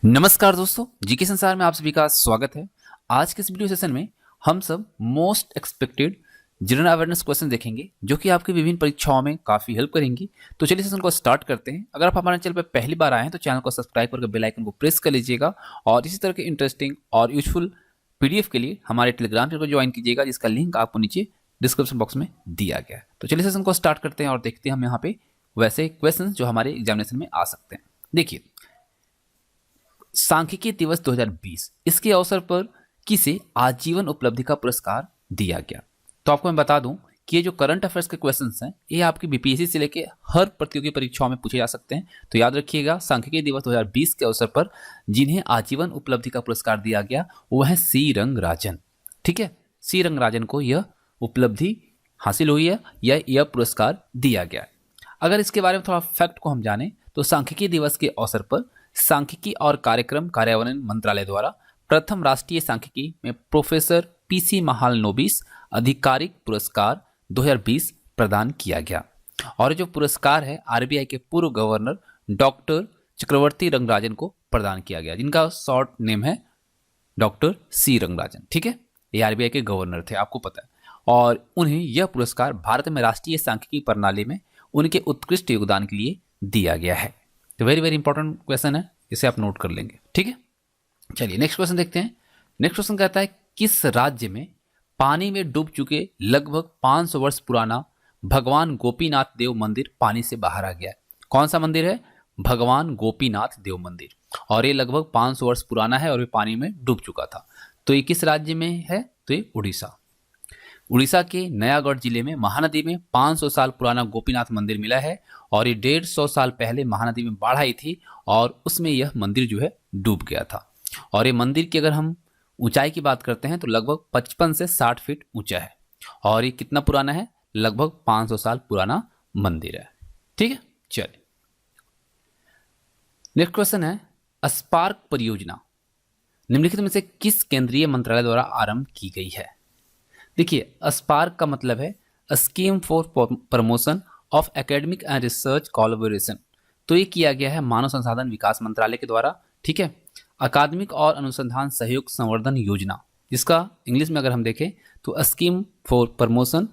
नमस्कार दोस्तों, जीके संसार में आप सभी का स्वागत है। आज के इस वीडियो सेशन में हम सब most expected general awareness question देखेंगे जो कि आपकी विभिन्न परीक्षाओं में काफी हेल्प करेंगी। तो चलिए सेशन को स्टार्ट करते हैं। अगर आप हमारे चैनल पर पहली बार आए हैं तो चैनल को सब्सक्राइब करके बेल आइकन को प्रेस कर लीजिएगा और इसी तरह के इंटरेस्टिंग और यूजफुल पीडीएफ के लिए हमारे टेलीग्राम चैनल को ज्वाइन कीजिएगा, जिसका लिंक आपको नीचे डिस्क्रिप्शन बॉक्स में दिया गया है। तो चलिए सेशन को स्टार्ट करते हैं और देखते हैं हम यहाँ पे वैसे क्वेश्चन जो हमारे एग्जामिनेशन में आ सकते हैं। देखिए, सांख्यिकी दिवस 2020 इसके अवसर पर किसे आजीवन उपलब्धि का पुरस्कार दिया गया। तो आपको मैं बता दूं कि ये जो करंट अफेयर्स के क्वेश्चंस हैं ये आपकी बीपीएससी से लेके हर प्रतियोगी परीक्षाओं में पूछे जा सकते हैं। तो याद रखिएगा, सांख्यिकी दिवस 2020 के अवसर पर जिन्हें आजीवन उपलब्धि का पुरस्कार दिया गया वो है सी रंगराजन। ठीक है, सी रंगराजन को यह उपलब्धि हासिल हुई है या यह पुरस्कार दिया गया है। अगर इसके बारे में थोड़ा फैक्ट को हम जाने तो सांख्यिकी दिवस के अवसर पर सांख्यिकी और कार्यक्रम कार्यान्वयन मंत्रालय द्वारा प्रथम राष्ट्रीय सांख्यिकी में प्रोफेसर पीसी महालनोबिस आधिकारिक पुरस्कार 2020 प्रदान किया गया। और जो पुरस्कार है आरबीआई के पूर्व गवर्नर डॉक्टर चक्रवर्ती रंगराजन को प्रदान किया गया, जिनका शॉर्ट नेम है डॉक्टर सी रंगराजन। ठीक है, ये आरबीआई के गवर्नर थे, आपको पता है। और उन्हें यह पुरस्कार भारत में राष्ट्रीय सांख्यिकी प्रणाली में उनके उत्कृष्ट योगदान के लिए दिया गया है। तो वेरी वेरी इंपॉर्टेंट क्वेश्चन है, इसे आप नोट कर लेंगे। ठीक है, चलिए नेक्स्ट क्वेश्चन देखते हैं। नेक्स्ट क्वेश्चन कहता है, किस राज्य में पानी में डूब चुके लगभग 500 वर्ष पुराना भगवान गोपीनाथ देव मंदिर पानी से बाहर आ गया है? कौन सा मंदिर है? भगवान गोपीनाथ देव मंदिर। और ये लगभग 500 वर्ष पुराना है और ये पानी में डूब चुका था। तो ये किस राज्य में है? तो ये उड़ीसा। उड़ीसा के नयागढ़ जिले में महानदी में 500 साल पुराना गोपीनाथ मंदिर मिला है और ये 150 साल पहले महानदी में बाढ़ आई थी और उसमें यह मंदिर जो है डूब गया था। और ये मंदिर की अगर हम ऊंचाई की बात करते हैं तो लगभग 55 से 60 फीट ऊंचा है। और ये कितना पुराना है? लगभग 500 साल पुराना मंदिर है। ठीक है, चलिए नेक्स्ट क्वेश्चन है, स्पार्क परियोजना निम्नलिखित में से किस केंद्रीय मंत्रालय द्वारा आरंभ की गई है? देखिए, स्पार्क का मतलब है scheme for promotion of academic and research collaboration. तो ये किया गया है मानव संसाधन विकास मंत्रालय के द्वारा। ठीक है, अकादमिक और अनुसंधान सहयोग संवर्धन योजना, जिसका इंग्लिश में अगर हम देखें तो scheme for promotion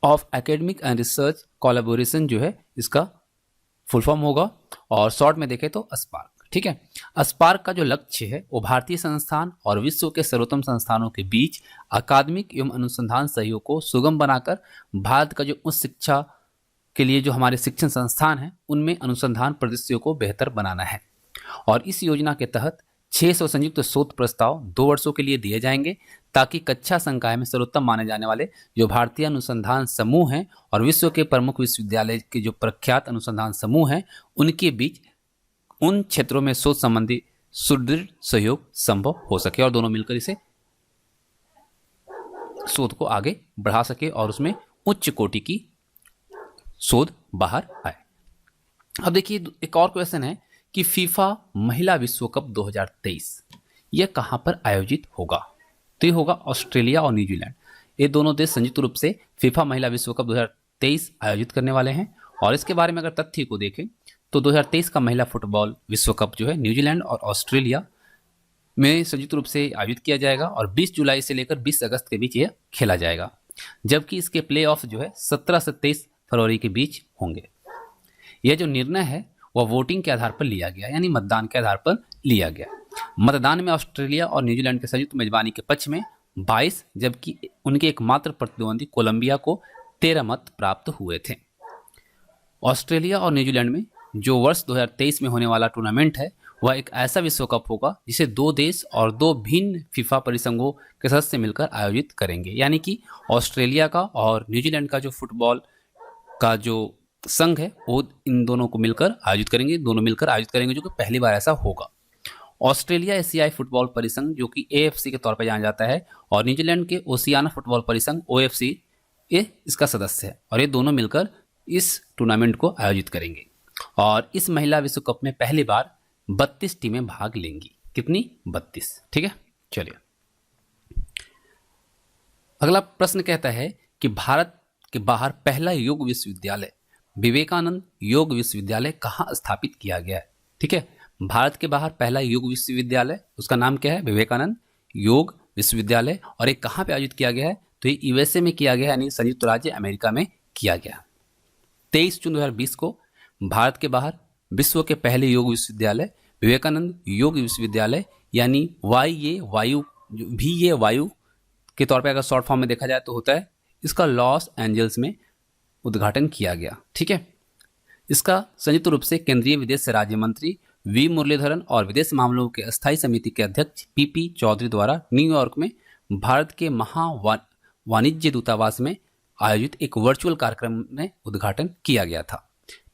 of academic and research collaboration जो है इसका फुल फॉर्म होगा, और शॉर्ट में देखें तो स्पार्क। ठीक है, स्पार्क का जो लक्ष्य है वो भारतीय संस्थान और विश्व के सर्वोत्तम संस्थानों के बीच अकादमिक एवं अनुसंधान सहयोग को सुगम बनाकर भारत का जो उच्च शिक्षा के लिए जो हमारे शिक्षण संस्थान हैं उनमें अनुसंधान परिदृश्यों को बेहतर बनाना है। और इस योजना के तहत 600 संयुक्त शोध प्रस्ताव 2 वर्षों के लिए दिए जाएंगे ताकि कक्षा संकाय में सर्वोत्तम माने जाने वाले जो भारतीय अनुसंधान समूह हैं और विश्व के प्रमुख विश्वविद्यालय के जो प्रख्यात अनुसंधान समूह हैं उनके बीच उन क्षेत्रों में शोध संबंधी सुदृढ़ सहयोग संभव हो सके और दोनों मिलकर इसे शोध को आगे बढ़ा सके और उसमें उच्च कोटि की शोध बाहर आए। अब देखिए, एक और क्वेश्चन है कि फीफा महिला विश्व कप 2023 यह कहां पर आयोजित होगा? तो ये होगा ऑस्ट्रेलिया और न्यूजीलैंड। ये दोनों देश संयुक्त रूप से फीफा महिला विश्व कप 2023 आयोजित करने वाले हैं। और इसके बारे में अगर तथ्य को देखें तो 2023 का महिला फुटबॉल विश्व कप जो है न्यूजीलैंड और ऑस्ट्रेलिया में संयुक्त रूप से आयोजित किया जाएगा और 20 जुलाई से लेकर 20 अगस्त के बीच यह खेला जाएगा, जबकि इसके प्ले ऑफ जो है 17 से 23 फरवरी के बीच होंगे। यह जो निर्णय है वह वोटिंग के आधार पर लिया गया, यानी मतदान के आधार पर लिया गया। मतदान में ऑस्ट्रेलिया और न्यूजीलैंड के संयुक्त मेजबानी के पक्ष में 22 जबकि उनके एकमात्र प्रतिद्वंदी कोलंबिया को 13 मत प्राप्त हुए थे। ऑस्ट्रेलिया और न्यूजीलैंड में जो वर्ष 2023 में होने वाला टूर्नामेंट है वह एक ऐसा विश्व कप होगा जिसे 2 देश और 2 भिन्न फीफा परिसंघों के सदस्य मिलकर आयोजित करेंगे, यानी कि ऑस्ट्रेलिया का और न्यूजीलैंड का जो फुटबॉल का जो संघ है वो इन दोनों को मिलकर आयोजित करेंगे, दोनों मिलकर आयोजित करेंगे, जो कि पहली बार ऐसा होगा। ऑस्ट्रेलिया एशियाई फुटबॉल परिसंघ जो कि एएफसी के तौर पर जाना जाता है और न्यूजीलैंड के ओशियाना फुटबॉल परिसंघ ओएफसी ये इसका सदस्य है और ये दोनों मिलकर इस टूर्नामेंट को आयोजित करेंगे। और इस महिला विश्व कप में पहली बार 32 टीमें भाग लेंगी। कितनी? 32। ठीक है, चलिए अगला प्रश्न कहता है कि भारत के बाहर पहला योग विश्वविद्यालय विवेकानंद योग विश्वविद्यालय कहाँ स्थापित किया गया है? ठीक है, भारत के बाहर पहला योग विश्वविद्यालय, उसका नाम क्या है? विवेकानंद योग विश्वविद्यालय। और एक कहाँ पे आयोजित किया गया है? तो ये यूएसए में किया गया है, यानी संयुक्त राज्य अमेरिका में किया गया। 23 जून 2020 को भारत के बाहर विश्व के पहले योग विश्वविद्यालय विवेकानंद योग विश्वविद्यालय, यानी वायु के तौर पे अगर शॉर्ट फॉर्म में देखा जाए तो होता है, इसका लॉस एंजल्स में उद्घाटन किया गया। ठीक है, इसका संयुक्त रूप से केंद्रीय विदेश राज्य मंत्री वी मुरलीधरन और विदेश मामलों के अस्थायी समिति के अध्यक्ष पीपी चौधरी द्वारा न्यूयॉर्क में भारत के वाणिज्य दूतावास में आयोजित एक वर्चुअल कार्यक्रम में उद्घाटन किया गया था।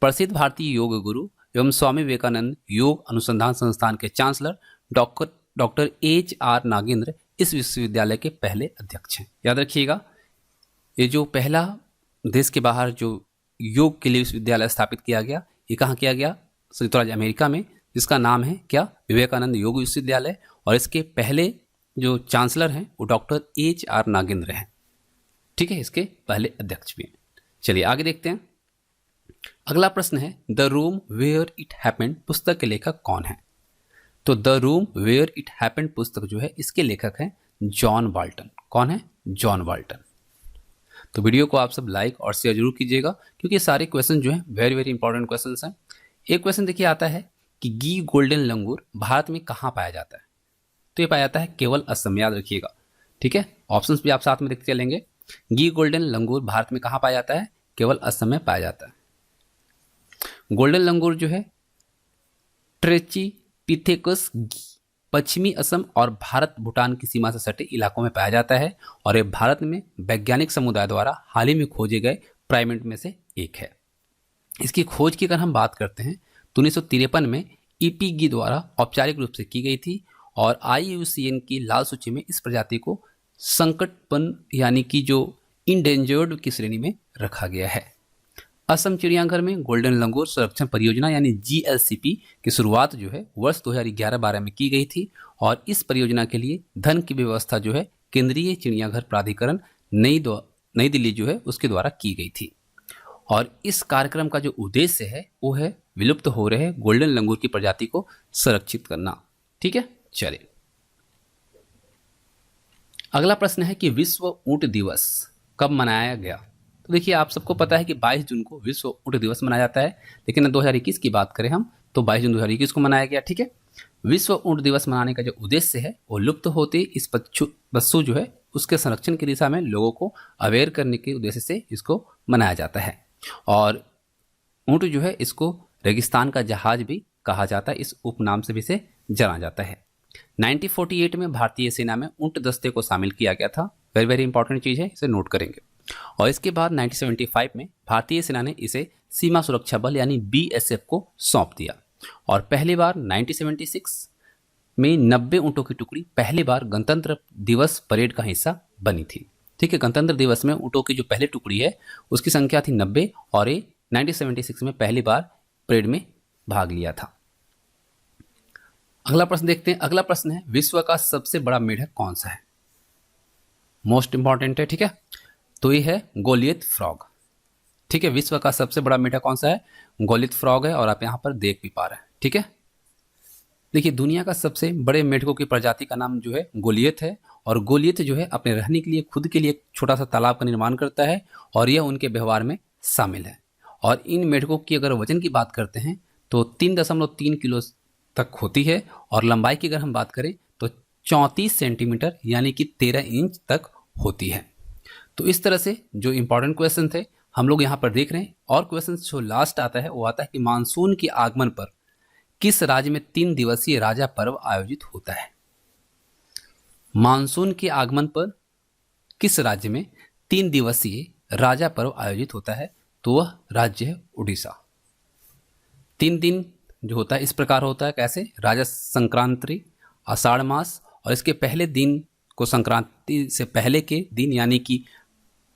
प्रसिद्ध भारतीय योग गुरु एवं स्वामी विवेकानंद योग अनुसंधान संस्थान के चांसलर डॉक्टर HR नागेंद्र इस विश्वविद्यालय के पहले अध्यक्ष हैं। याद रखिएगा, ये जो पहला देश के बाहर जो योग के लिए विश्वविद्यालय स्थापित किया गया, ये कहाँ किया गया? संयुक्त राज्य अमेरिका में, जिसका नाम है क्या? विवेकानंद योग विश्वविद्यालय। और इसके पहले जो चांसलर हैं वो डॉक्टर HR नागेंद्र हैं। ठीक है, इसके पहले अध्यक्ष भी हैं। चलिए आगे देखते हैं। अगला प्रश्न है, the room where it happened पुस्तक के लेखक कौन है? तो the room where it happened पुस्तक जो है, इसके लेखक हैं जॉन वाल्टन। कौन है? John Walton. तो वीडियो को आप सब लाइक और शेयर जरूर कीजिएगा, क्योंकि सारे क्वेश्चन जो हैं वेरी वेरी इंपॉर्टेंट क्वेश्चंस हैं। एक क्वेश्चन देखिए आता है कि गी गोल्डन लंगूर भारत में कहाँ पाया जाता है? तो ये पाया जाता है केवल असम में। याद रखिएगा, ठीक है। ऑप्शंस भी आप साथ में देखते चलेंगे। गी गोल्डन लंगूर भारत में कहाँ पाया जाता है? केवल असम में पाया जाता है। गोल्डन लंगूर जो है ट्रेचिपिथेकस पश्चिमी असम और भारत भूटान की सीमा से सटे इलाकों में पाया जाता है, और ये भारत में वैज्ञानिक समुदाय द्वारा हाल ही में खोजे गए प्राइमेट में से एक है। इसकी खोज की अगर हम बात करते हैं तो 1953 में ईपीगी द्वारा औपचारिक रूप से की गई थी, और IUCN की लाल सूची में इस प्रजाति को संकटपन्न यानी कि जो इंडेंजर्ड की श्रेणी में रखा गया है। असम चिड़ियाघर में गोल्डन लंगूर संरक्षण परियोजना यानी GLCP की शुरुआत जो है वर्ष 2011-12 में की गई थी, और इस परियोजना के लिए धन की व्यवस्था जो है केंद्रीय चिड़ियाघर प्राधिकरण नई दिल्ली जो है उसके द्वारा की गई थी। और इस कार्यक्रम का जो उद्देश्य है वो है विलुप्त हो रहे गोल्डन लंगूर की प्रजाति को संरक्षित करना। ठीक है, चलिए अगला प्रश्न है कि विश्व ऊंट दिवस कब मनाया गया? तो देखिए, आप सबको पता है कि 22 जून को विश्व ऊंट दिवस मनाया जाता है, लेकिन 2021 की बात करें हम तो 22 जून 2021 को मनाया गया। ठीक है, विश्व ऊंट दिवस मनाने का जो उद्देश्य है वो लुप्त होते इस पशु जो है उसके संरक्षण की दिशा में लोगों को अवेयर करने के उद्देश्य से इसको मनाया जाता है। और ऊंट जो है इसको रेगिस्तान का जहाज भी कहा जाता है, इस उपनाम से भी इसे जाना जाता है। 1948 में भारतीय सेना में ऊंट दस्ते को शामिल किया गया था। वेरी वेरी इंपॉर्टेंट चीज़ है, इसे नोट करेंगे। और इसके बाद 1975 में भारतीय सेना ने इसे सीमा सुरक्षा बल यानी BSF को सौंप दिया, और पहली बार 1976 में 90 ऊंटों की टुकड़ी पहली बार गणतंत्र दिवस परेड का हिस्सा बनी थी। ठीक है, गणतंत्र दिवस में ऊंटों की जो पहली टुकड़ी है उसकी संख्या थी 90, और ये 1976 में पहली बार परेड में भाग लिया था। अगला प्रश्न देखते हैं। अगला प्रश्न है, विश्व का सबसे बड़ा मेढक कौन सा है? मोस्ट इंपॉर्टेंट है। ठीक है, तो ये है गोलियत फ्रॉग। ठीक है, विश्व का सबसे बड़ा मेढक कौन सा है? गोलियत फ्रॉग है, और आप यहाँ पर देख भी पा रहे हैं। ठीक है, देखिए दुनिया का सबसे बड़े मेढकों की प्रजाति का नाम जो है गोलियत है, और गोलियत जो है अपने रहने के लिए खुद के लिए एक छोटा सा तालाब का निर्माण करता है, और यह उनके व्यवहार में शामिल है। और इन मेढकों की अगर वजन की बात करते हैं तो 3.3 किलो तक होती है, और लंबाई की अगर हम बात करें तो 34 सेंटीमीटर यानी कि 13 इंच तक होती है। तो इस तरह से जो इंपॉर्टेंट क्वेश्चन थे हम लोग यहाँ पर देख रहे हैं। और क्वेश्चन जो लास्ट आता है वो आता है कि मानसून के आगमन पर किस राज्य में 3 दिवसीय राजा पर्व आयोजित होता है? मानसून के आगमन पर किस राज्य में 3 दिवसीय राजा पर्व आयोजित होता है? तो वह राज्य है उड़ीसा। 3 दिन जो होता है इस प्रकार होता है, कैसे? राजा संक्रांति, आषाढ़ मास, और इसके पहले दिन को संक्रांति से पहले के दिन यानी कि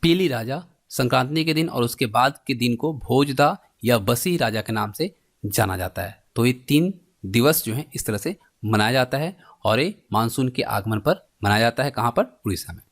पीली राजा संक्रांति के दिन, और उसके बाद के दिन को भोजदा या बसी राजा के नाम से जाना जाता है। तो ये 3 दिवस जो हैं इस तरह से मनाया जाता है, और ये मानसून के आगमन पर मनाया जाता है। कहाँ पर? उड़ीसा में।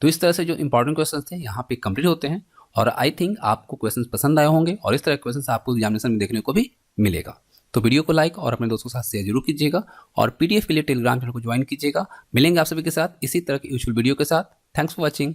तो इस तरह से जो इंपॉर्टेंट क्वेश्चन थे यहाँ पे कंप्लीट होते हैं, और आई थिंक आपको क्वेश्चन पसंद आए होंगे, और इस तरह के क्वेश्चन आपको एग्जामिनेशन में देखने को भी मिलेगा। तो वीडियो को लाइक और अपने दोस्तों के साथ शेयर जरूर कीजिएगा और पीडीएफ के लिए टेलीग्राम चैनल को ज्वाइन कीजिएगा। मिलेंगे आप सभी के साथ इसी तरह के यूजफुल वीडियो के साथ। Thanks for watching.